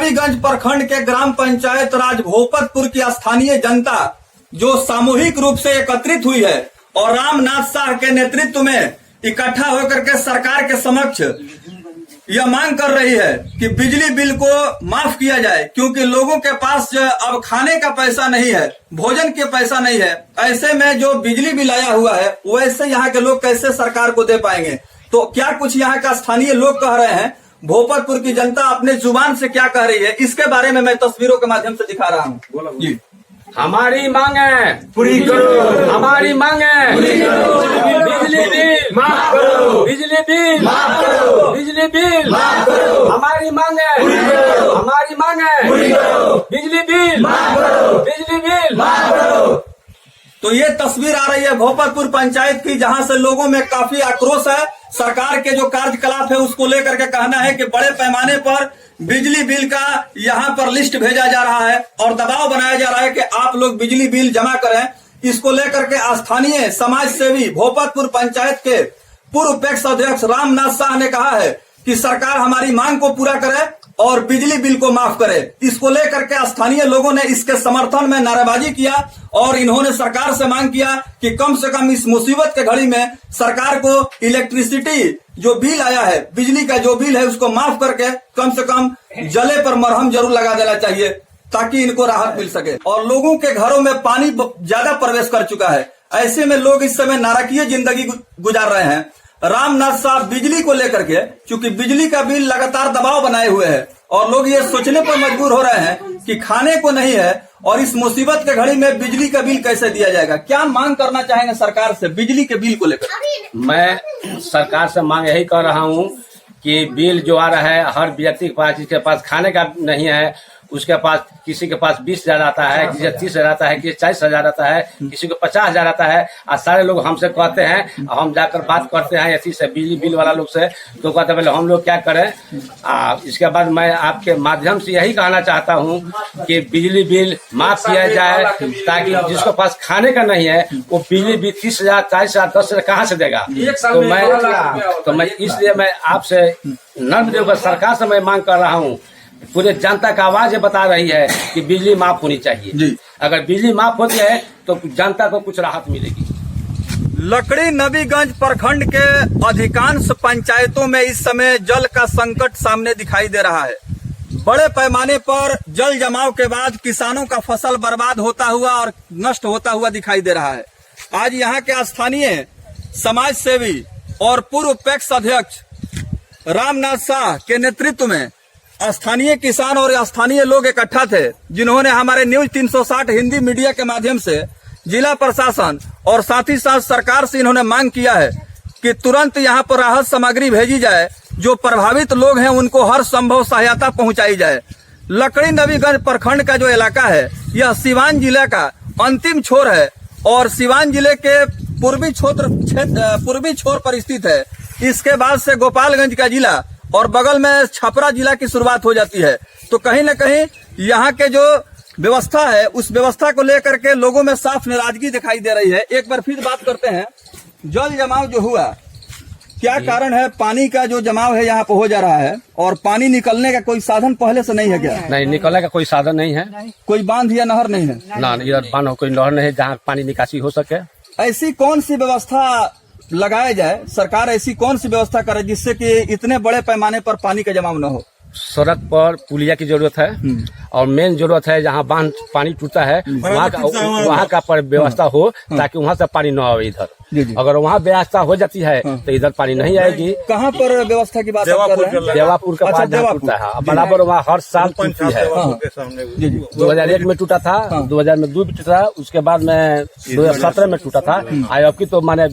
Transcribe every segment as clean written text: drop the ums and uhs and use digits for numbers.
नबीगंज प्रखंड के ग्राम पंचायत राज भोपतपुर की स्थानीय जनता जो सामूहिक रूप से एकत्रित हुई है और रामनाथ शाह के नेतृत्व में इकट्ठा होकर के सरकार के समक्ष यह मांग कर रही है कि बिजली बिल को माफ किया जाए, क्योंकि लोगों के पास अब खाने का पैसा नहीं है, भोजन के पैसा नहीं है। ऐसे में जो बिजली बिल आया हुआ है वैसे यहाँ के लोग कैसे सरकार को दे पाएंगे। तो क्या कुछ यहाँ का स्थानीय लोग कह रहे हैं, भोपतपुर की जनता अपने जुबान से क्या कह रही है, इसके बारे में मैं तस्वीरों के माध्यम से दिखा रहा हूँ। जी, हमारी मांग है पूरी करो, हमारी मांग है पूरी करो, बिजली बिल माफ करो, बिजली बिल माफ करो, बिजली बिल माफ करो, हमारी मांग है पूरी करो, हमारी मांग है पूरी करो, बिजली बिल माफ करो, बिजली बिल माफ करो। तो ये तस्वीर आ रही है भोपतपुर पंचायत की, जहां से लोगों में काफी आक्रोश है। सरकार के जो कार्यकलाप है उसको लेकर के कहना है कि बड़े पैमाने पर बिजली बिल का यहाँ पर लिस्ट भेजा जा रहा है और दबाव बनाया जा रहा है कि आप लोग बिजली बिल जमा करें। इसको लेकर के स्थानीय समाज सेवी भोपतपुर पंचायत के पूर्व पैक्स अध्यक्ष रामनाथ शाह ने कहा है कि सरकार हमारी मांग को पूरा करे और बिजली बिल को माफ करे। इसको लेकर के स्थानीय लोगों ने इसके समर्थन में नारेबाजी किया और इन्होंने सरकार से मांग किया कि कम से कम इस मुसीबत के घड़ी में सरकार को इलेक्ट्रिसिटी जो बिल आया है, बिजली का जो बिल है, उसको माफ करके कम से कम जले पर मरहम जरूर लगा देना चाहिए ताकि इनको राहत मिल सके। और लोगों के घरों में पानी ज्यादा प्रवेश कर चुका है। ऐसे में लोग इस समय नारकीय जिंदगी गुजार रहे हैं। रामनाथ साहब बिजली को लेकर के, क्योंकि बिजली का बिल लगातार दबाव बनाए हुए है और लोग ये सोचने पर मजबूर हो रहे हैं कि खाने को नहीं है और इस मुसीबत के घड़ी में बिजली का बिल कैसे दिया जाएगा। क्या मांग करना चाहेंगे सरकार से बिजली के बिल को लेकर? मैं सरकार से मांग यही कर रहा हूँ कि बिल जो आ रहा है हर व्यक्ति के पास, जिसके पास खाने का नहीं है उसके पास, किसी के पास 20,000 आता है, किसी 30,000 आता है, किसी 40,000 आता है, किसी को 50,000 आता है। और सारे लोग हमसे कहते हैं, हम जाकर बात करते हैं ऐसी से बिजली बिल वाला लोग से, तो कहते हैं हम लोग क्या करें। इसके बाद मैं आपके माध्यम से यही कहना चाहता हूँ कि बिजली बिल माफ किया जाए, ताकि जिसके पास खाने का नहीं है वो बिजली बिल 30,000, 40,000, 10,000 कहाँ से देगा। तो मैं इसलिए मैं आपसे नर्म देकर सरकार से मैं मांग कर रहा हूँ, पूरे जनता का आवाज बता रही है कि बिजली माफ होनी चाहिए जी। अगर बिजली माफ होती है तो जनता को कुछ राहत मिलेगी। लकड़ी नबीगंज प्रखंड के अधिकांश पंचायतों में इस समय जल का संकट सामने दिखाई दे रहा है। बड़े पैमाने पर जल जमाव के बाद किसानों का फसल बर्बाद होता हुआ और नष्ट होता हुआ दिखाई दे रहा है। आज यहाँ के स्थानीय समाज सेवी और पूर्व पैक्स अध्यक्ष रामनाथ शाह के नेतृत्व में स्थानीय किसान और स्थानीय लोग इकट्ठा थे, जिन्होंने हमारे न्यूज 360 हिंदी मीडिया के माध्यम से जिला प्रशासन और साथ ही साथ सरकार से इन्होंने मांग किया है कि तुरंत यहां पर राहत सामग्री भेजी जाए, जो प्रभावित लोग हैं उनको हर संभव सहायता पहुंचाई जाए। लकड़ी नबीगंज प्रखंड का जो इलाका है यह सिवान जिले का अंतिम छोर है और सिवान जिले के पूर्वी छोर पर स्थित है। इसके बाद से गोपालगंज का जिला और बगल में छपरा जिला की शुरुआत हो जाती है। तो कहीं न कहीं यहाँ के जो व्यवस्था है उस व्यवस्था को लेकर के लोगों में साफ नाराजगी दिखाई दे रही है। एक बार फिर बात करते हैं, जल जमाव जो हुआ, क्या कारण है? पानी का जो जमाव है यहाँ पे हो जा रहा है और पानी निकलने का कोई साधन पहले से नहीं है क्या? नहीं, निकलने का कोई साधन नहीं है। कोई बांध या नहर नहीं है? ना, इधर बांध कोई नहर नहीं है जहाँ पानी निकासी हो सके। ऐसी कौन सी व्यवस्था लगाया जाए, सरकार ऐसी कौन सी व्यवस्था करे जिससे कि इतने बड़े पैमाने पर पानी का जमाव न हो? सड़क पर पुलिया की जरूरत है और मेन जरूरत है जहाँ बांध पानी टूटता है वहाँ का व्यवस्था हो, ताकि वहाँ से पानी न आवे इधर। अगर वहाँ व्यवस्था हो जाती है तो इधर पानी नहीं आएगी। कहाँ पर व्यवस्था की बात कर रहे हैं? देवापुर के पास टूटता है बराबर, वहाँ हर साल टूटती है। 2001 में टूटा था, 2002 में टूटा था, उसके बाद में 2017 में टूटा था। अब की तो माने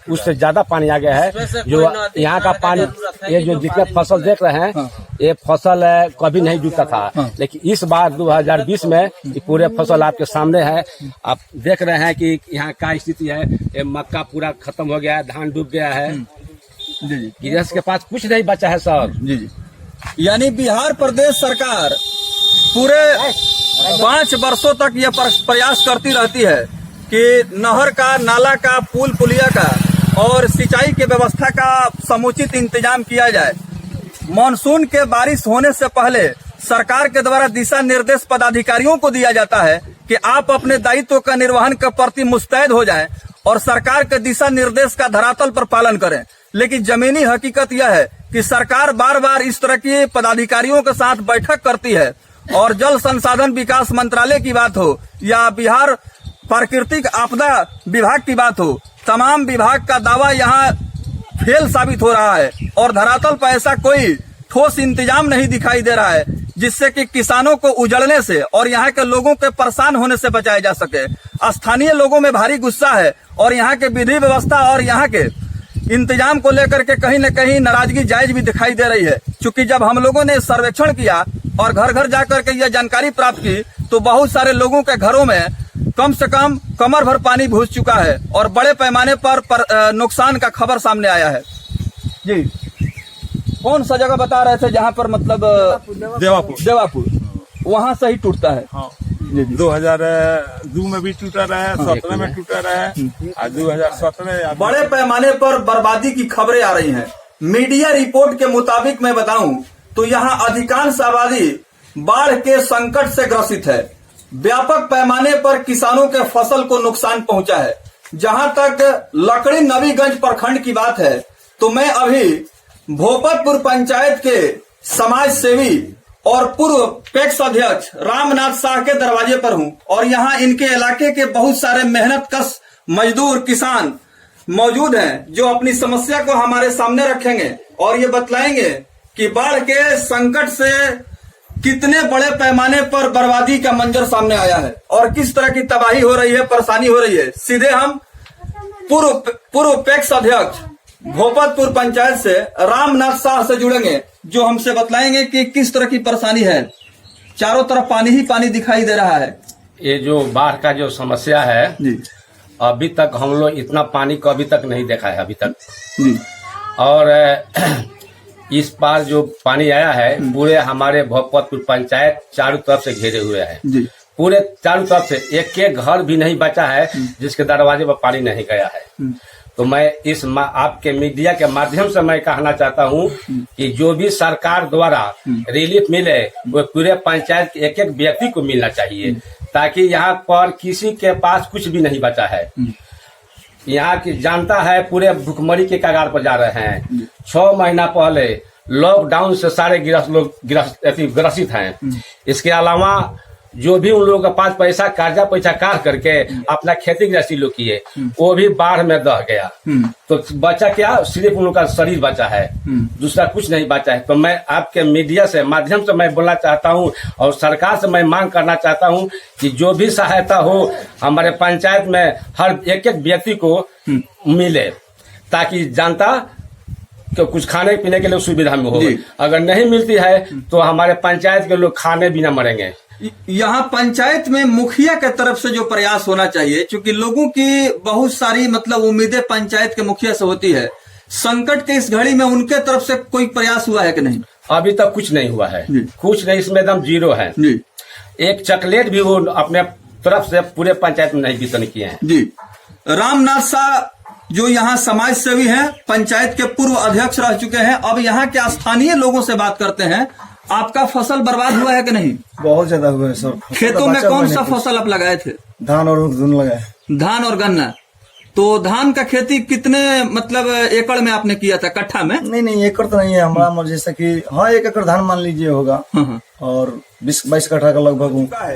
उससे ज्यादा पानी आ गया है। जो यहाँ का पानी, ये जो जितने फसल देख रहे हैं ये फसल कभी नहीं जुटता था, लेकिन इस बार 2020 में ये पूरे फसल आपके सामने है। आप देख रहे हैं कि यहाँ क्या स्थिति है। ये मक्का पूरा खत्म हो गया है, धान डूब गया है जी। गृहस्थ के पास कुछ नहीं बचा है सर जी। यानी बिहार प्रदेश सरकार पूरे 5 वर्षों तक यह प्रयास करती रहती है कि नहर का, नाला का, पुल पुलिया का और सिंचाई के व्यवस्था का समुचित इंतजाम किया जाए। मानसून के बारिश होने से पहले सरकार के द्वारा दिशा निर्देश पदाधिकारियों को दिया जाता है कि आप अपने दायित्व का निर्वहन के प्रति मुस्तैद हो जाएं और सरकार के दिशा निर्देश का धरातल पर पालन करें। लेकिन जमीनी हकीकत यह है कि सरकार बार बार इस तरह के पदाधिकारियों के साथ बैठक करती है और जल संसाधन विकास मंत्रालय की बात हो या बिहार प्राकृतिक आपदा विभाग की बात हो, तमाम विभाग का दावा यहाँ फेल साबित हो रहा है और धरातल पर ऐसा कोई ठोस इंतजाम नहीं दिखाई दे रहा है जिससे कि किसानों को उजड़ने से और यहाँ के लोगों के परेशान होने से बचाया जा सके। स्थानीय लोगों में भारी गुस्सा है और यहाँ के विधि व्यवस्था और यहाँ के इंतजाम को लेकर के कहीं न कहीं नाराजगी जायज भी दिखाई दे रही है। क्योंकि जब हम लोगों ने सर्वेक्षण किया और घर घर जाकर के यह जानकारी प्राप्त की तो बहुत सारे लोगों के घरों में कम से कम कमर भर पानी घुस चुका है और बड़े पैमाने पर नुकसान का खबर सामने आया है। जी, कौन सा जगह बता रहे थे जहाँ पर मतलब देवापुर वहाँ से ही टूटता है? हाँ। 2002 में भी टूटा रहा है, 17 में टूटा रहा है और 2017 बड़े पैमाने पर बर्बादी की खबरें आ रही हैं। मीडिया रिपोर्ट के मुताबिक मैं बताऊं तो यहाँ अधिकांश आबादी बाढ़ के संकट से ग्रसित है। व्यापक पैमाने पर किसानों के फसल को नुकसान पहुंचा है। जहां तक लकड़ी नबीगंज प्रखंड की बात है तो मैं अभी भोपतपुर पंचायत के समाज सेवी और पूर्व पैक्स अध्यक्ष रामनाथ शाह के दरवाजे पर हूं और यहाँ इनके इलाके के बहुत सारे मेहनत कश मजदूर किसान मौजूद हैं जो अपनी समस्या को हमारे सामने रखेंगे और ये बतलाएंगे कि बाढ़ के संकट से कितने बड़े पैमाने पर बर्बादी का मंजर सामने आया है और किस तरह की तबाही हो रही है, परेशानी हो रही है। सीधे हम पूर्व पैक्स अध्यक्ष भोपतपुर पंचायत से रामनाथ शाह से जुड़ेंगे जो हमसे बतलाएंगे कि किस तरह की परेशानी है। चारों तरफ पानी ही पानी दिखाई दे रहा है। ये जो बाढ़ का जो समस्या है जी, अभी तक हम लोग इतना पानी कभी तक नहीं देखा है अभी तक जी। और इस बार जो पानी आया है पूरे हमारे भोपतपुर पंचायत चारों तरफ से घेरे हुए है जी। पूरे चारों तरफ से एक एक घर भी नहीं बचा है जिसके दरवाजे पर पानी नहीं गया है। तो मैं इस आपके मीडिया के माध्यम से मैं कहना चाहता हूं कि जो भी सरकार द्वारा रिलीफ मिले वो पूरे पंचायत के एक एक व्यक्ति को मिलना चाहिए ताकि यहाँ पर किसी के पास कुछ भी नहीं बचा है। यहाँ की जनता है पूरे भुखमरी के कगार पर जा रहे हैं। 6 महीना पहले लॉकडाउन से सारे ग्रसित हैं। इसके अलावा जो भी उन लोगों के पास कर्जा पैसा काट करके अपना खेती गृहस्थी लोग किए वो भी बाढ़ में दह गया। तो बचा क्या, सिर्फ उन लोग का शरीर बचा है, दूसरा कुछ नहीं बचा है। तो मैं आपके मीडिया से माध्यम से मैं बोलना चाहता हूँ और सरकार से मैं मांग करना चाहता हूँ कि जो भी सहायता हो हमारे पंचायत में हर एक एक व्यक्ति को मिले ताकि जनता तो कुछ खाने पीने के लिए सुविधा में हो। अगर नहीं मिलती है तो हमारे पंचायत के लोग खाने बिना मरेंगे। यहाँ पंचायत में मुखिया के तरफ से जो प्रयास होना चाहिए, क्योंकि लोगों की बहुत सारी मतलब उम्मीदें पंचायत के मुखिया से होती है, संकट के इस घड़ी में उनके तरफ से कोई प्रयास हुआ है कि नहीं? अभी तक कुछ नहीं हुआ है, कुछ नहीं, इसमें एकदम जीरो है जी। एक चॉकलेट भी वो अपने तरफ से पूरे पंचायत में नहीं वितरण किए हैं जी। रामनाथ शाह जो यहाँ समाज सेवी हैं, पंचायत के पूर्व अध्यक्ष रह चुके हैं, अब यहाँ के स्थानीय लोगों से बात करते हैं। आपका फसल बर्बाद हुआ है कि नहीं? बहुत ज्यादा हुआ है सर। खेतों में कौन सा फसल आप लगाए थे? धान और गन्ना लगाए। धान और गन्ना। तो धान का खेती कितने मतलब एकड़ में आपने किया था, कट्ठा में? नहीं एकड़ तो नहीं है हमारा, जैसा कि 1 एकड़ धान मान लीजिए होगा और 20-22 कट्ठा का लगभग होगा।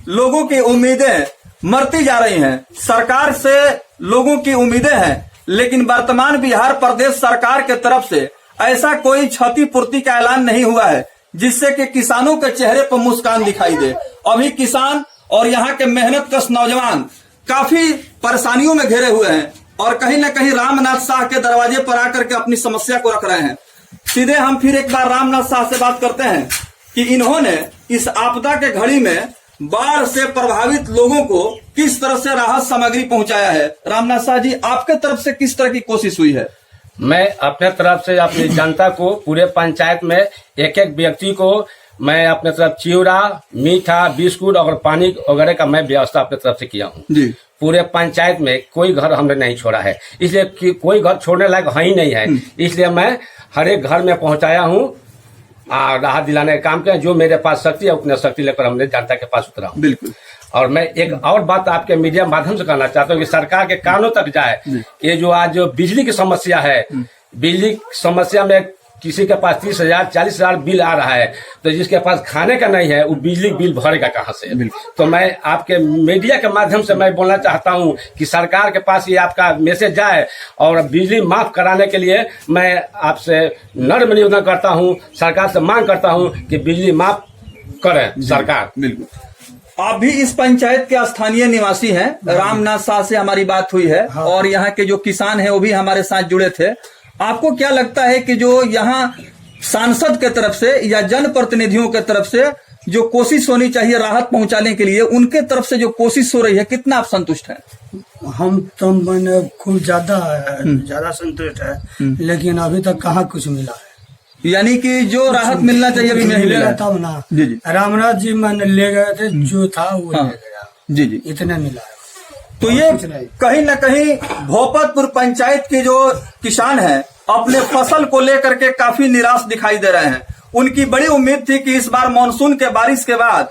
लोगों की उम्मीदें मरती जा रही हैं, सरकार से लोगों की उम्मीदें हैं, लेकिन वर्तमान बिहार प्रदेश सरकार के तरफ से ऐसा कोई क्षतिपूर्ति का ऐलान नहीं हुआ है जिससे कि किसानों के चेहरे पर मुस्कान दिखाई दे। अभी किसान और यहाँ के मेहनतकश नौजवान काफी परेशानियों में घिरे हुए हैं और कहीं न कहीं रामनाथ शाह के दरवाजे पर आकर के अपनी समस्या को रख रहे हैं। सीधे हम फिर एक बार रामनाथ शाह से बात करते हैं कि इन्होंने इस आपदा के घड़ी में बाढ़ से प्रभावित लोगों को किस तरह से राहत सामग्री पहुंचाया है। रामनाथ शाह जी, आपके तरफ से किस तरह की कोशिश हुई है? मैं अपने तरफ से अपनी जनता को पूरे पंचायत में एक एक व्यक्ति को मैं अपने तरफ चिवड़ा, मीठा, बिस्कुट और पानी वगैरह का मैं व्यवस्था अपने तरफ से किया हूँ जी। पूरे पंचायत में कोई घर हमने नहीं छोड़ा है, इसलिए कोई घर छोड़ने लायक है ही नहीं है, इसलिए मैं हर एक घर में पहुँचाया हूँ राहत दिलाने का काम किया। जो मेरे पास शक्ति है उतनी शक्ति लेकर हमने जनता के पास उतरा हूं। बिल्कुल। और मैं एक और बात आपके मीडिया माध्यम से कहना चाहता हूँ कि सरकार के कानों तक जाए। ये जो आज जो बिजली की समस्या है, बिजली की समस्या में किसी के पास 30,000 40,000 बिल आ रहा है, तो जिसके पास खाने का नहीं है वो बिजली बिल भरेगा कहाँ से? तो मैं आपके मीडिया के माध्यम से मैं बोलना चाहता हूँ कि सरकार के पास ये आपका मैसेज जाए और बिजली माफ कराने के लिए मैं आपसे नम्र निवेदन करता हूँ, सरकार से मांग करता हूँ कि बिजली माफ करें सरकार। बिल्कुल। आप भी इस पंचायत के स्थानीय निवासी हैं, रामनाथ शाह से हमारी बात हुई है और यहाँ के जो किसान हैं वो भी हमारे साथ जुड़े थे। आपको क्या लगता है कि जो यहाँ सांसद के तरफ से या जनप्रतिनिधियों के तरफ से जो कोशिश होनी चाहिए राहत पहुंचाने के लिए, उनके तरफ से जो कोशिश हो रही है, कितना आप संतुष्ट हैं? हम तो मैंने खूब ज्यादा संतुष्ट है, लेकिन अभी तक कहाँ कुछ मिला है। यानी कि जो राहत मिलना चाहिए अभी नहीं मिला है। तब ना जी जी। रामनाथ जी मैंने ले गए थे, जो था वो ले गया। जी जी। इतना मिला है। तो ये कहीं न कहीं भोपतपुर पंचायत के जो किसान हैं अपने फसल को लेकर के काफी निराश दिखाई दे रहे हैं। उनकी बड़ी उम्मीद थी कि इस बार मानसून के बारिश के बाद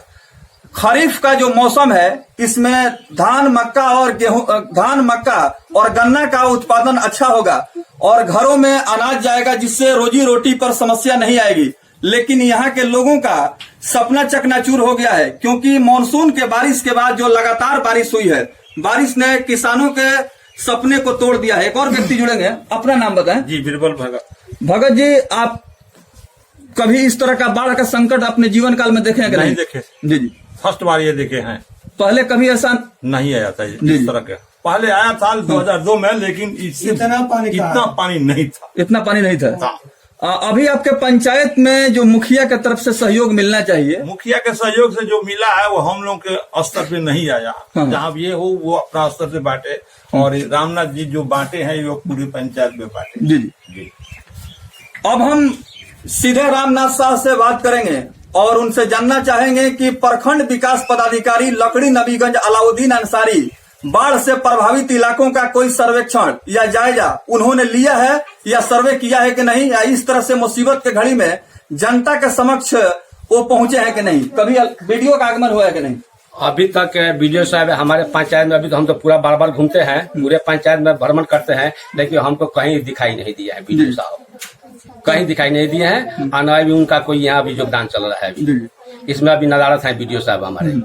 खरीफ का जो मौसम है इसमें धान मक्का और गन्ना का उत्पादन अच्छा होगा और घरों में अनाज जाएगा, जिससे रोजी रोटी पर समस्या नहीं आएगी। लेकिन यहाँ के लोगों का सपना चकनाचूर हो गया है, क्योंकि मानसून के बारिश के बाद जो लगातार बारिश हुई है, बारिश ने किसानों के सपने को तोड़ दिया है। एक और व्यक्ति जुड़ेंगे, अपना नाम बताएं। जी बिरबल भगत। भगत जी, आप कभी इस तरह का बाढ़ का संकट अपने जीवन काल में देखे हैं कि नहीं देखे। जी जी। फर्स्ट बार ये देखे हैं, पहले कभी ऐसा नहीं आया था इस तरह का। पहले आया साल 2002 में, लेकिन इससे इतना पानी नहीं था। इतना पानी नहीं था। अभी आपके पंचायत में जो मुखिया के तरफ से सहयोग मिलना चाहिए, मुखिया के सहयोग से जो मिला है वो हम लोग के स्तर पे नहीं आया। जहाँ ये हो वो अपना स्तर से बांटे, और रामनाथ जी जो बांटे हैं वो पूरी पंचायत में बांटे। जी जी। अब हम सीधे रामनाथ शाह से बात करेंगे और उनसे जानना चाहेंगे कि प्रखंड विकास पदाधिकारी लकड़ी नबीगंज अलाउद्दीन अंसारी बाढ़ से प्रभावित इलाकों का कोई सर्वेक्षण या जायजा उन्होंने लिया है या सर्वे किया है कि नहीं, या इस तरह से मुसीबत के घड़ी में जनता के समक्ष वो पहुंचे हैं कि नहीं, कभी वीडियो का आगमन हुआ है कि नहीं? अभी तक वीडियो साहब हमारे पंचायत में, अभी तो हम तो पूरा बार बार घूमते हैं, पूरे पंचायत में भ्रमण करते हैं, लेकिन हमको कहीं दिखाई नहीं दिया है वीडियो साहब, कहीं दिखाई नहीं दिए हैं। और न भी उनका कोई यहाँ भी योगदान चल रहा है अभी। इसमें अभी नदारत है वीडियो साहब हमारे।